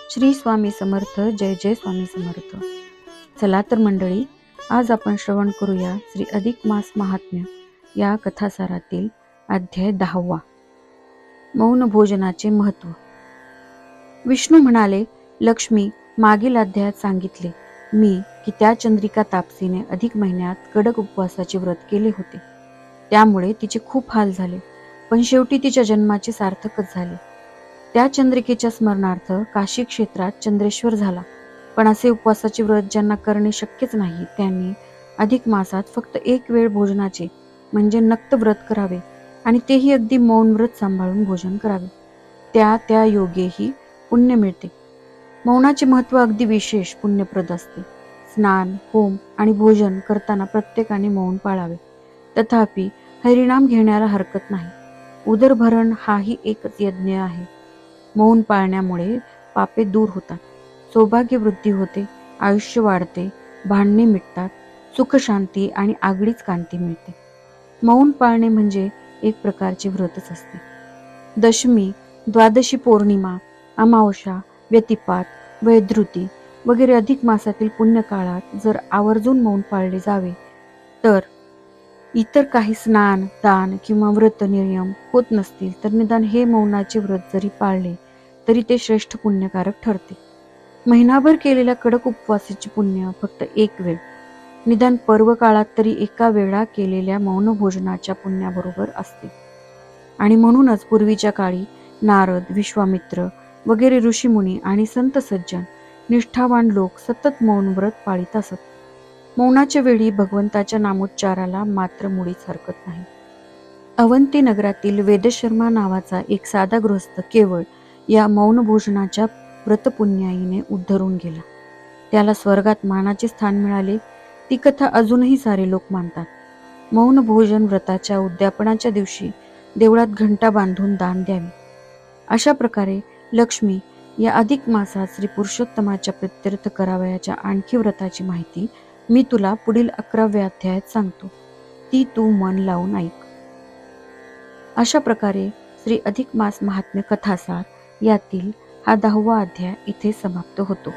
श्री स्वामी समर्थ. जय जय स्वामी समर्थ. चला तर मंडळी, आज आपण श्रवण करूया श्री अधिक मास महात्म्य या कथासारातील अध्याय 10. मौन भोजनाचे महत्व. विष्णू म्हणाले, लक्ष्मी, मागील अध्यायात सांगितले मी की त्या चंद्रिका तापसीने अधिक महिन्यात कडक उपवासाचे व्रत केले होते. त्यामुळे तिचे खूप हाल झाले, पण शेवटी तिच्या जन्माचे सार्थकच झाले. त्या चंद्रिकेच्या स्मरणार्थ काशी क्षेत्रात चंद्रेश्वर झाला. पण असे उपवासाचे व्रत ज्यांना करणे शक्यच नाही, त्यांनी अधिक मासात फक्त एक वेळ भोजनाचे म्हणजे नक्त व्रत करावे आणि तेही अगदी मौन व्रत सांभाळून भोजन करावे. त्या योगेही पुण्य मिळते. मौनाचे महत्व अगदी विशेष पुण्यप्रद असते. स्नान, होम आणि भोजन करताना प्रत्येकाने मौन पाळावे. तथापि हरिनाम घेण्याला हरकत नाही. उदरभरण हाही एकच यज्ञ आहे. मौन पाळण्यामुळे पापे दूर होतात, सौभाग्य वृद्धी होते, आयुष्य वाढते, भांडणे मिटतात, सुखशांती आणि आगळीच कांती मिळते. मौन पाळणे म्हणजे एक प्रकारचे व्रतच असते. दशमी, द्वादशी पौर्णिमा, अमावस्या, व्यतिपात, वैधृती वगैरे अधिक मासातील पुण्यकाळात जर आवर्जून मौन पाळले जावे, तर इतर काही स्नान, दान किंवा व्रत नियम होत नसतील तर निदान हे मौनाचे व्रत जरी पाळले तरी ते श्रेष्ठ पुण्यकारक ठरते. महिनाभर केलेल्या कडक उपवासाचे पुण्य फक्त एक वेळ, निदान पर्व काळात तरी एका वेळा केलेल्या मौन भोजनाच्या पुण्याबरोबर असते. आणि म्हणूनच पूर्वीच्या काळी नारद, विश्वामित्र वगैरे ऋषीमुनी आणि संत सज्जन, निष्ठावान लोक सतत मौन व्रत पाळीत असत. मौनाच्या वेळी भगवंताच्या नामोच्चाराला मात्र मुळीच हरकत नाही. अवंती नगरातील वेदशर्मा नावाचा एक साधा गृहस्थ केवळ या मौन भोजनाच्या व्रतपुण्याईने उद्धरून गेला. त्याला स्वर्गात मानाचे स्थान मिळाले. ती कथा अजूनही सारे लोक मानतात. मौन भोजन व्रताच्या उद्यापनाच्या दिवशी देवळात घंटा बांधून दान द्यावे. अशा प्रकारे लक्ष्मी, या अधिक मासात श्री पुरुषोत्तमाच्या प्रित्यर्थ करावयाच्या आणखी व्रताची माहिती मी तुला पुढील 11व्या अध्यायात सांगतो. ती तू मन लावून ऐक. अशा प्रकारे श्री अधिक मास महात्म्य कथासार यातील हा 10वा अध्याय इथे समाप्त होतो.